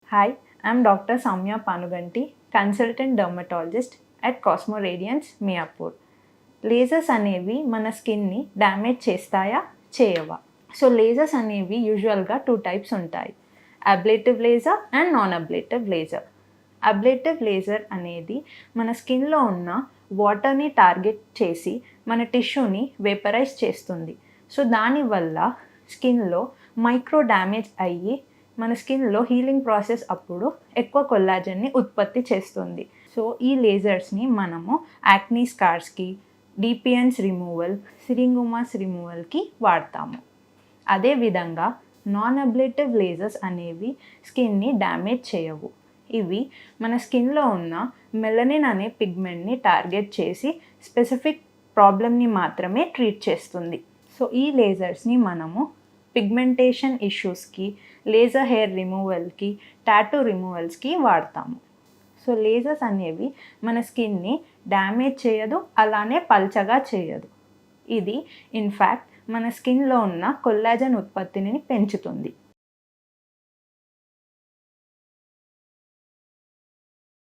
Hi, I'm Dr. Samya Panuganti, consultant dermatologist at Cosmo Radiance, Miapur. Lasers అనేవి మన స్కిన్ని damage చేస్తాయా చేయవా? సో లేజర్స్ అనేవి యూజువల్గా 2 టైప్స్ ఉంటాయి, ablative laser and non ablative laser. Ablative laser అనేది మన స్కిన్లో ఉన్న వాటర్ని టార్గెట్ చేసి మన టిష్యూని వేపరైజ్ చేస్తుంది. సో దానివల్ల స్కిన్లో మైక్రో డ్యామేజ్ అయ్యి మన స్కిన్లో హీలింగ్ ప్రాసెస్ అప్పుడు ఎక్కువ కొల్లాజన్ని ఉత్పత్తి చేస్తుంది. సో ఈ లేజర్స్ని మనము యాక్నీ స్కార్స్కి, డిపిఎన్స్ రిమూవల్, సిరింగుమాస్ రిమూవల్కి వాడతాము. అదేవిధంగా నాన్ అబ్లేటివ్ లేజర్స్ అనేవి స్కిన్ని డ్యామేజ్ చేయవు. ఇవి మన స్కిన్లో ఉన్న మెలనిన్ అనే పిగ్మెంట్ని టార్గెట్ చేసి స్పెసిఫిక్ ప్రాబ్లమ్ని మాత్రమే ట్రీట్ చేస్తుంది. సో ఈ లేజర్స్ని మనము పిగ్మెంటేషన్ ఇష్యూస్కి, లేజర్ హెయిర్ రిమూవల్కి, టాటూ రిమూవల్స్కి వాడతాము. సో లేజర్స్ అనేవి మన స్కిన్ని డ్యామేజ్ చేయదు, అలానే పల్చగా చేయదు. ఇది ఇన్ఫ్యాక్ట్ మన స్కిన్లో ఉన్న కొల్లాజన్ ఉత్పత్తిని పెంచుతుంది.